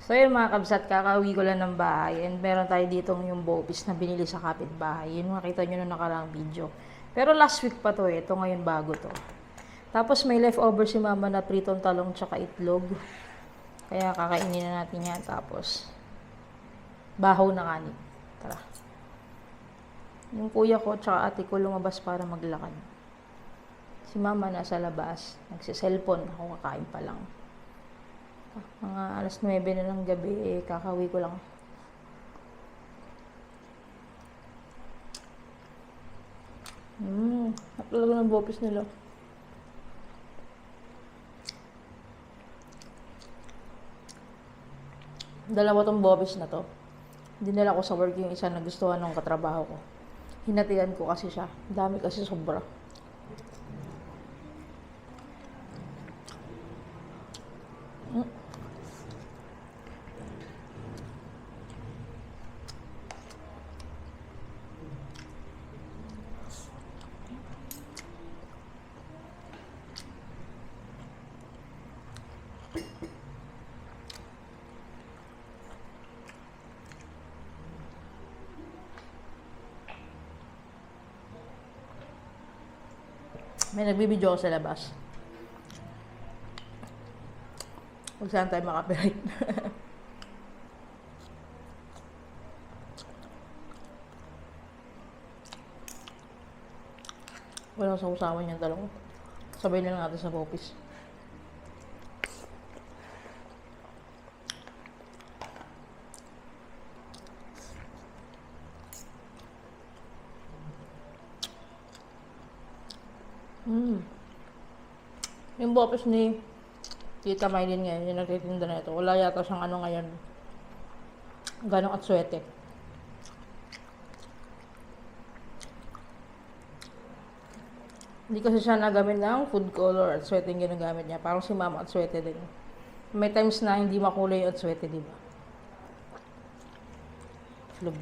So yun mga kabsat, kakauwi ko lang ng bahay and meron tayo dito yung bopis na binili sa kapitbahay. Yun makita nyo na nakaraang video. Pero last week pa to eh. Ito ngayon bago to. Tapos may leftover si mama na pritong talong tsaka itlog. Kaya kakainin na natin yan. Tapos bahaw na kanin. Tara. Yung kuya ko tsaka ate ko lumabas para maglakad. Si mama nasa labas. Nagsiselfon. Ako kakain pa lang. Mga alas 9 na ng gabi, eh, kakawi ko lang. Talaga ng bopis nila. Dalawa tong bopis na to. Dinala ko sa work yung isa na gustuhan ng katrabaho ko. Hinatian ko kasi siya. Dami kasi sobra. May nagbibideo ako sa labas. Huwag saan tayo makapirate. Walang sausawan yung talong. Sabay na lang natin sa bopis. Yung bopis ni Tita Maylin ngayon, yung nagtitinda na ito. Wala yata siyang ano ngayon. Ganong at swete. Hindi kasi siya nagamit ng food color at swete yung ginagamit niya. Parang si mama at swete din. May times na hindi makulay yung at swete, diba? Lub.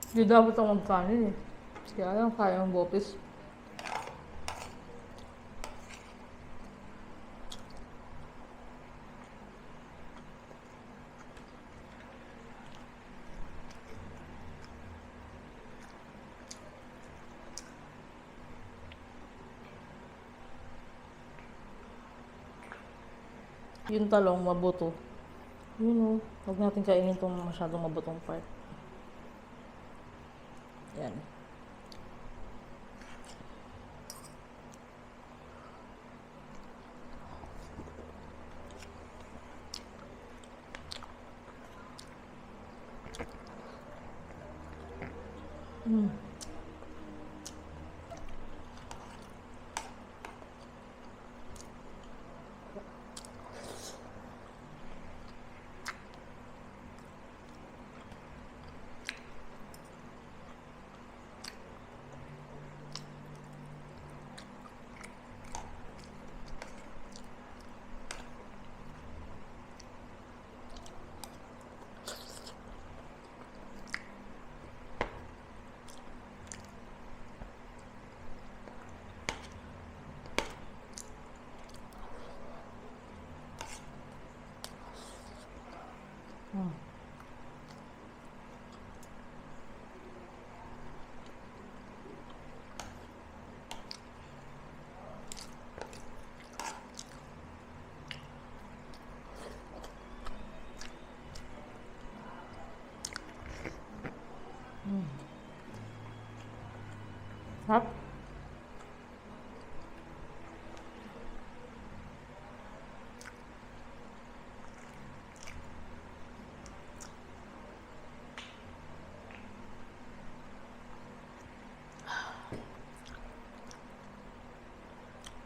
Hindi dapat ako magkanin eh. Kaya lang kaya ang bopis. Yung talong mabuto. Yun o. Huwag natin kainin itong masyadong mabutong part. Yan.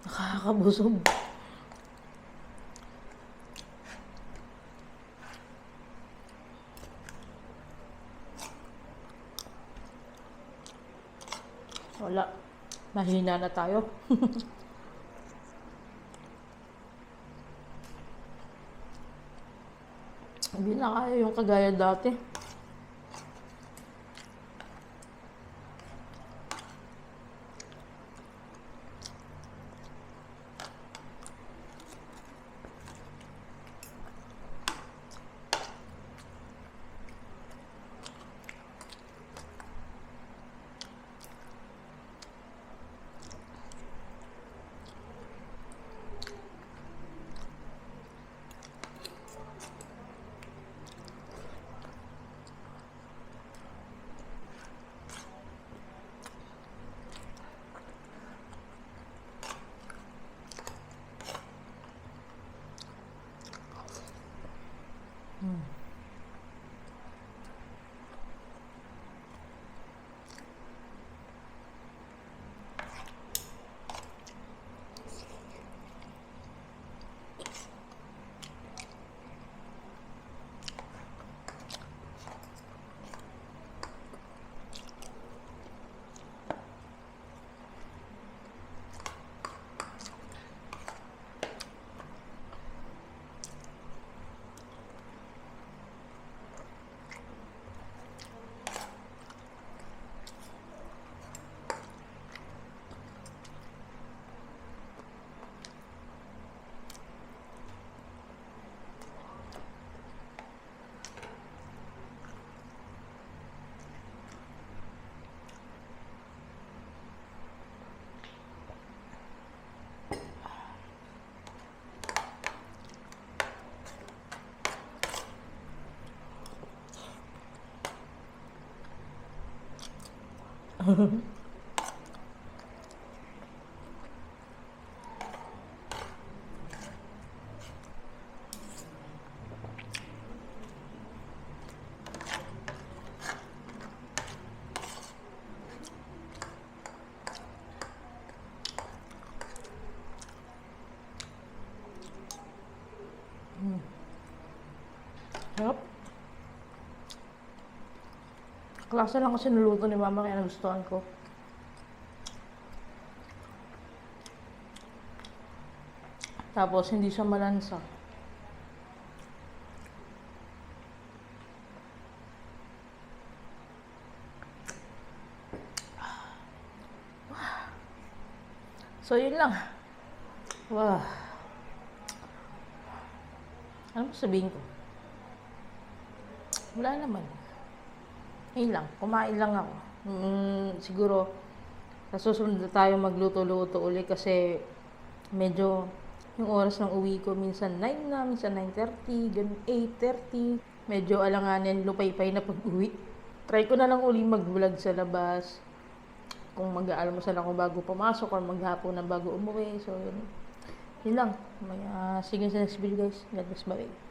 Nakakabusog. Wala. Mahina na tayo. Hindi na kaya yung kagaya dati. Sarap. Klase lang kasi niluto ni mama kaya nagustuhan ko. Tapos hindi siya malansa. So yun lang. Wow. Ano mo sabihin ko? Wala naman. Yun lang. Kumain lang ako. Siguro, sa susunod na tayo magluto-luto uli kasi medyo yung oras ng uwi ko minsan 9 na, minsan 9:30, ganun 8:30. Medyo alanganin, lupay-pay na pag-uwi. Try ko na lang uli mag-vlog sa labas. Kung mag-aalmusal ako bago pumasok or maghapon na bago umuwi. So, yun lang. Sige sa next video guys. God bless. Bye.